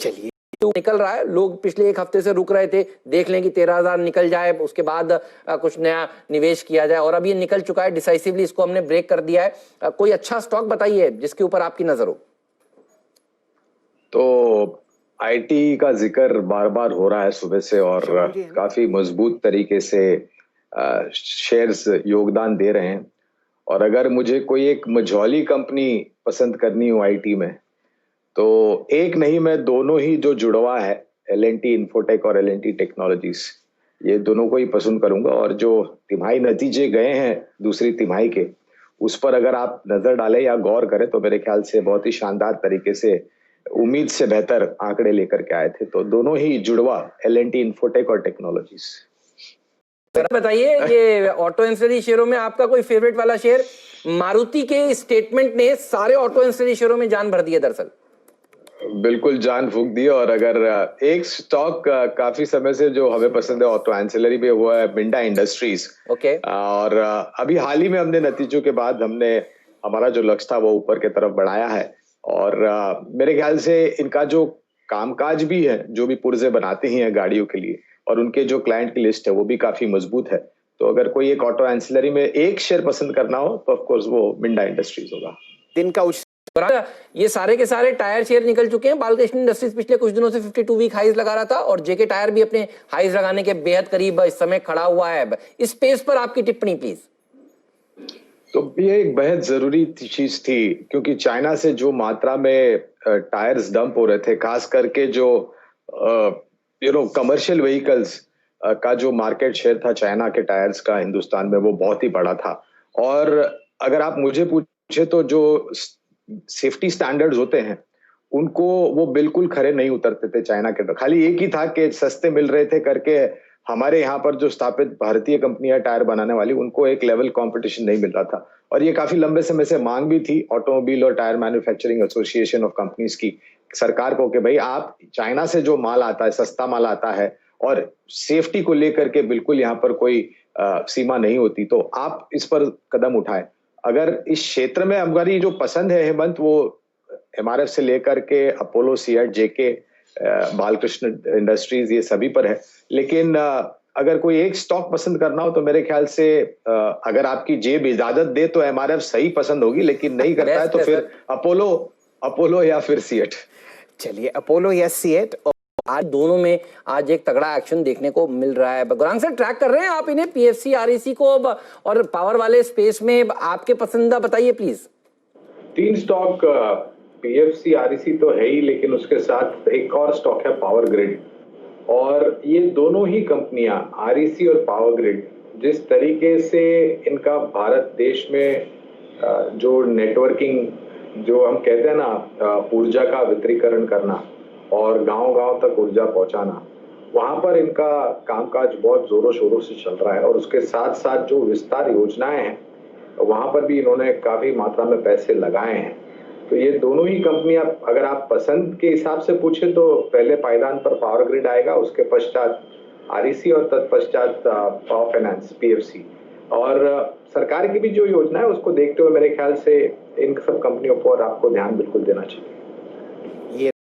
चलिए, तो निकल रहा है, लोग पिछले एक हफ्ते से रुक रहे थे, देख लें कि 13,000 निकल जाए, उसके बाद कुछ नया निवेश किया जाए, और अब ये निकल चुका है डिसाइसिवली, इसको हमने ब्रेक कर दिया है। कोई अच्छा स्टॉक बताइए जिसके ऊपर आपकी नजर हो। तो आईटी का जिक्र बार बार हो रहा है सुबह से, और काफी मजबूत तरीके से शेयर्स योगदान दे रहे हैं। और अगर मुझे कोई एक मझौली कंपनी पसंद करनी हो आईटी में, तो एक नहीं, मैं दोनों ही जो जुड़वा है, एल&टी इन्फोटेक और एल&टी टेक्नोलॉजीज, ये दोनों को ही पसंद करूंगा। और जो तिमाही नतीजे गए हैं दूसरी तिमाही के, उस पर अगर आप नजर डालें या गौर करें तो मेरे ख्याल से बहुत ही शानदार तरीके से, उम्मीद से बेहतर आंकड़े लेकर के आए थे। तो दोनों ही जुड़वा, एल&टी इन्फोटेक और टेक्नोलॉजीज। बताइए, ये ऑटो एंसिलरी शेयरों में आपका कोई फेवरेट वाला शेयर? मारुति के स्टेटमेंट ने सारे ऑटो एंसिलरी शेयरों में जान भर दी है दरअसल। बिल्कुल जान फूंक दी। और अगर एक स्टॉक काफी समय से जो हमें पसंद है ऑटो एंसिलरी में, वो है मिंडा इंडस्ट्रीज। ओके। और अभी हाल ही में हमने नतीजों के बाद हमने हमारा जो लक्ष्य था वो ऊपर की तरफ बढ़ाया है। और मेरे ख्याल से इनका जो कामकाज भी है, जो भी पुर्जे बनाते ही हैं गाड़ियों के लिए, और उनके जो क्लाइंट की लिस्ट है वो भी काफी मजबूत है। तो अगर कोई एक ऑटो एंसिलरी में एक शेयर पसंद करना हो तो ऑफकोर्स वो मिंडा इंडस्ट्रीज होगा। दिन का ये सारे के सारे टायर शेयर निकल चुके हैं। बालकृष्ण इंडस्ट्रीज पिछले कुछ दिनों से 52 वीक हाईज लगा रहा था, और जेके टायर भी अपने हाईज लगाने के बेहद करीब इस समय खड़ा हुआ है। इस स्पेस पर आपकी टिप्पणी प्लीज। तो ये एक बेहद जरूरी चीज थी, क्योंकि चाइना से जो मात्रा में टायर्स डंप हो रहे थे, खास करके जो कमर्शियल व्हीकल्स का जो मार्केट शेयर था चाइना के टायर्स का हिंदुस्तान में, वो बहुत ही बड़ा था। और अगर आप मुझे पूछे तो जो सेफ्टी स्टैंडर्ड्स होते हैं उनको वो बिल्कुल खरे नहीं उतरते थे चाइना के। खाली एक ही था कि सस्ते मिल रहे थे करके हमारे यहाँ पर जो स्थापित भारतीय कंपनियां टायर बनाने वाली, उनको एक लेवल कंपटीशन नहीं मिल रहा था। और ये काफी लंबे समय से मांग भी थी ऑटोमोबाइल और tyre manufacturing association of companies की सरकार को, कि भाई आप चाइना से जो माल आता है, सस्ता माल आता है, और सेफ्टी को लेकर के बिल्कुल यहाँ पर कोई सीमा नहीं होती, तो आप इस पर कदम उठाएं। अगर इस क्षेत्र में हमारी जो पसंद है हेमंत, वो एमआरएफ से लेकर के अपोलो, सिएट, जेके, बालकृष्ण इंडस्ट्रीज, ये सभी पर है। लेकिन अगर कोई एक स्टॉक पसंद करना हो तो मेरे ख्याल से अगर आपकी जेब इजाजत दे तो एमआरएफ सही पसंद होगी, लेकिन नहीं करता है तो फिर अपोलो या फिर सिएट। चलिए, अपोलो या सिएट। आज दोनों में आज एक तगड़ा एक्शन देखने को मिल रहा है। गौरांग सर, ट्रैक कर रहे हैं आप इन्हें, पीएफसी, आरईसी को, और पावर वाले स्पेस में आपके पसंदीदा बताइए प्लीज। 3 स्टॉक, पीएफसी, आरईसी तो है ही, लेकिन उसके साथ एक और स्टॉक है पावर ग्रिड। और ये दोनों ही कंपनियां, आरईसी और पावर ग्रिड, जिस तरीके से इनका भारत देश में जो नेटवर्किंग, जो हम कहते हैं ना, ऊर्जा का वितरीकरण करना और गांव-गांव तक ऊर्जा पहुंचाना, वहां पर इनका कामकाज बहुत जोरों शोरों से चल रहा है। और उसके साथ साथ जो विस्तार योजनाएं हैं, वहां पर भी इन्होंने काफी मात्रा में पैसे लगाए हैं। तो ये दोनों ही कंपनियां, अगर आप पसंद के हिसाब से पूछे तो पहले पायदान पर पावर ग्रिड आएगा, उसके पश्चात आरईसी, और तत्पश्चात पावर फाइनेंस, पीएफसी। और सरकार की भी जो योजना है उसको देखते हुए मेरे ख्याल से इन सब कंपनियों पर आपको ध्यान बिल्कुल देना चाहिए।